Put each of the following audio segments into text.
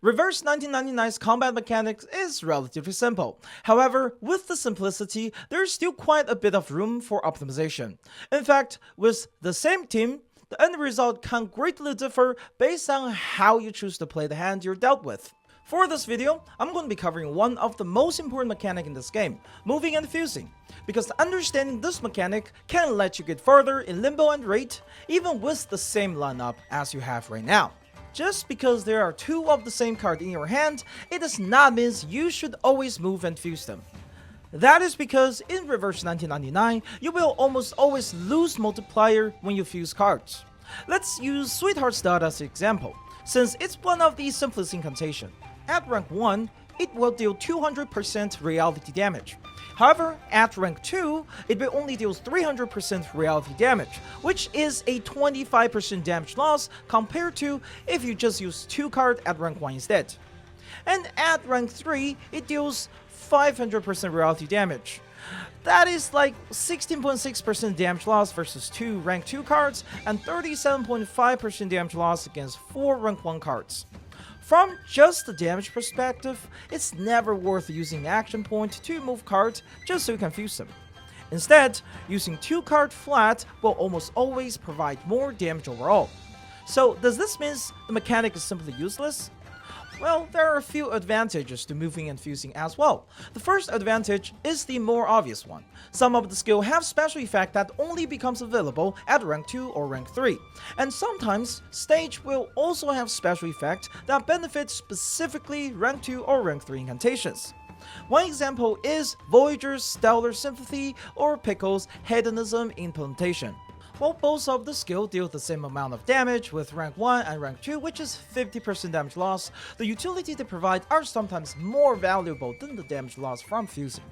Reverse 1999's combat mechanics is relatively simple. However, with the simplicity, there's still quite a bit of room for optimization. In fact, with the same team, the end result can greatly differ based on how you choose to play the hand you're dealt with. For this video, I'm going to be covering one of the most important mechanics in this game, moving and fusing, because understanding this mechanic can let you get further in limbo and rate, even with the same lineup as you have right now. Just because there are two of the same card in your hand, it does not mean you should always move and fuse them. That is because in Reverse 1999, you will almost always lose multiplier when you fuse cards. Let's use Sweetheart Stud as an example, since it's one of the simplest incantation. At rank 1, it will deal 200% reality damage. However, at rank 2, it will only deal 300% reality damage, which is a 25% damage loss compared to if you just use 2 cards at rank 1 instead. And at rank 3, it deals 500% reality damage. That is like 16.6% damage loss versus 2 rank 2 cards and 37.5% damage loss against 4 rank 1 cards. From just the damage perspective, it's never worth using action point to move cards just so you can fuse them. Instead, using 2 card flat will almost always provide more damage overall. So does this mean the mechanic is simply useless? Well, there are a few advantages to moving and fusing as well. The first advantage is the more obvious one. Some of the skill have special effect that only becomes available at rank 2 or rank 3. And sometimes, stage will also have special effect that benefit specifically rank 2 or rank 3 incantations. One example is Voyager's Stellar Sympathy or Pickle's Hedonism Implementation. While both of the skill deal the same amount of damage with rank 1 and rank 2, which is 50% damage loss, the utility they provide are sometimes more valuable than the damage loss from fusing.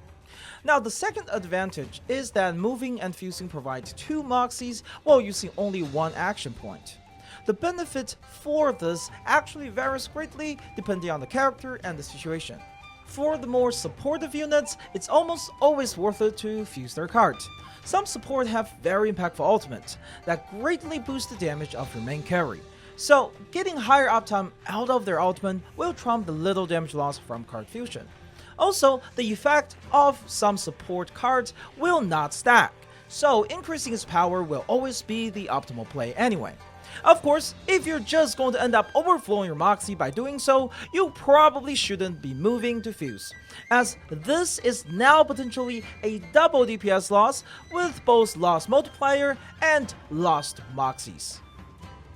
Now, the second advantage is that moving and fusing provide 2 Moxies while using only 1 action point. The benefit for this actually varies greatly depending on the character and the situation. For the more supportive units, it's almost always worth it to fuse their card. Some support have very impactful ultimate that greatly boost the damage of your main carry, so getting higher uptime out of their ultimate will trump the little damage loss from card fusion. Also, the effect of some support cards will not stack, so increasing its power will always be the optimal play anyway. Of course, if you're just going to end up overflowing your Moxie by doing so, you probably shouldn't be moving to fuse, as this is now potentially a double DPS loss with both lost multiplier and lost Moxies.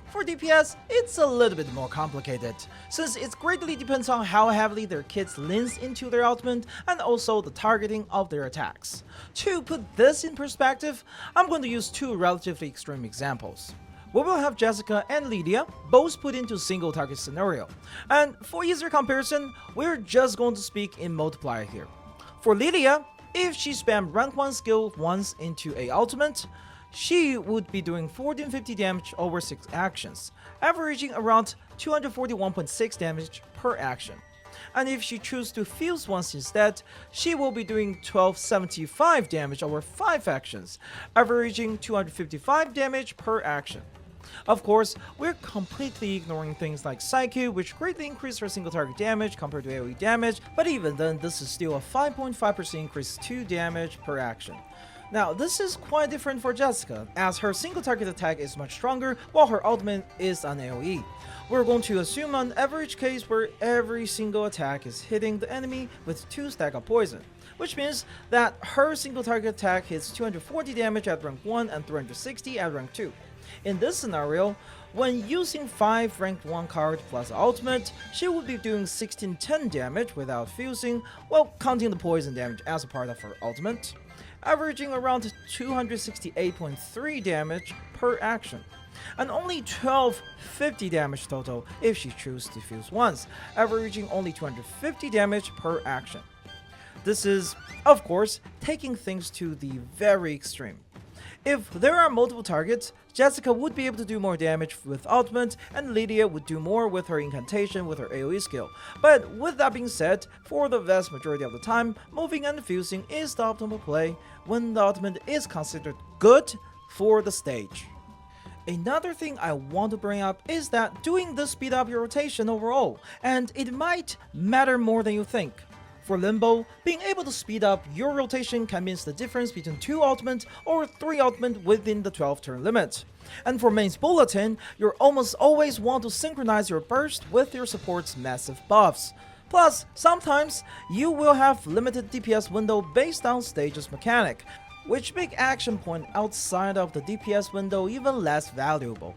For DPS, it's a little bit more complicated, since it greatly depends on how heavily their kits leans into their ultimate and also the targeting of their attacks. To put this in perspective, I'm going to use 2 relatively extreme examples. We will have Jessica and Lydia both put into single target scenario, and for easier comparison, we're just going to speak in multiplier here. For Lydia, if she spammed rank 1 skill once into a ultimate, she would be doing 1450 damage over 6 actions, averaging around 241.6 damage per action. And if she chooses to fuse once instead, she will be doing 1275 damage over 5 actions, averaging 255 damage per action. Of course, we're completely ignoring things like Psyche, which greatly increased her single target damage compared to AoE damage, but even then this is still a 5.5% increase to damage per action. Now, this is quite different for Jessica, as her single target attack is much stronger while her ultimate is an AoE. We're going to assume an average case where every single attack is hitting the enemy with 2 stack of poison, which means that her single target attack hits 240 damage at rank 1 and 360 at rank 2. In this scenario, when using 5 ranked 1 card plus ultimate, she would be doing 1610 damage without fusing, while counting the poison damage as a part of her ultimate, averaging around 268.3 damage per action, and only 1250 damage total if she chooses to fuse once, averaging only 250 damage per action. This is, of course, taking things to the very extreme. If there are multiple targets, Jessica would be able to do more damage with ultimate, and Lydia would do more with her incantation with her AoE skill. But with that being said, for the vast majority of the time, moving and fusing is the optimal play when the ultimate is considered good for the stage. Another thing I want to bring up is that doing this speed up your rotation overall, and it might matter more than you think. For Limbo, being able to speed up your rotation can mean the difference between 2 ultimate or 3 ultimate within the 12 turn limit. And for Main's Bulletin, you'll almost always want to synchronize your burst with your support's massive buffs. Plus, sometimes you will have limited DPS window based on stages mechanic, which make action point outside of the DPS window even less valuable.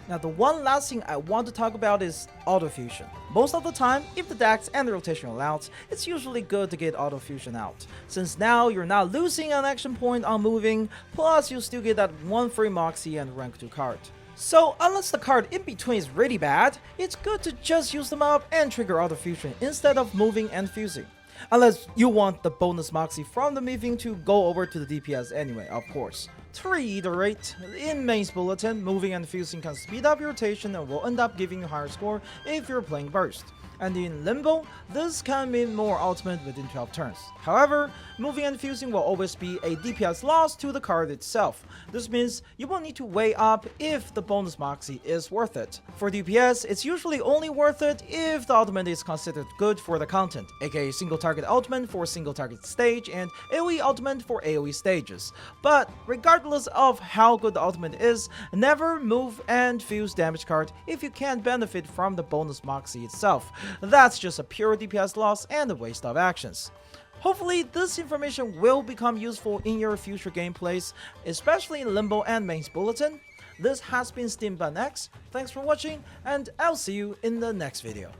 Now the one last thing I want to talk about is auto-fusion. Most of the time, if the dex and the rotation allows, it's usually good to get auto-fusion out, since now you're not losing an action point on moving, plus you still get that 1 free Moxie and rank 2 card. So unless the card in between is really bad, it's good to just use them up and trigger auto-fusion instead of moving and fusing. Unless you want the bonus Moxie from the moving to go over to the DPS anyway, of course. To reiterate, in Main's Bulletin, moving and fusing can speed up your rotation and will end up giving you higher score if you're playing burst. And in Limbo, this can mean more ultimate within 12 turns. However, moving and fusing will always be a DPS loss to the card itself. This means you will need to weigh up if the bonus Moxie is worth it. For DPS, it's usually only worth it if the ultimate is considered good for the content, aka single target ultimate for single target stage and AoE ultimate for AoE stages. But regardless of how good the ultimate is, never move and fuse damage card if you can't benefit from the bonus Moxie itself. That's just a pure DPS loss and a waste of actions. Hopefully this information will become useful in your future gameplays, especially in Limbo and Main's Bulletin. This has been SteamBunX, thanks for watching, and I'll see you in the next video.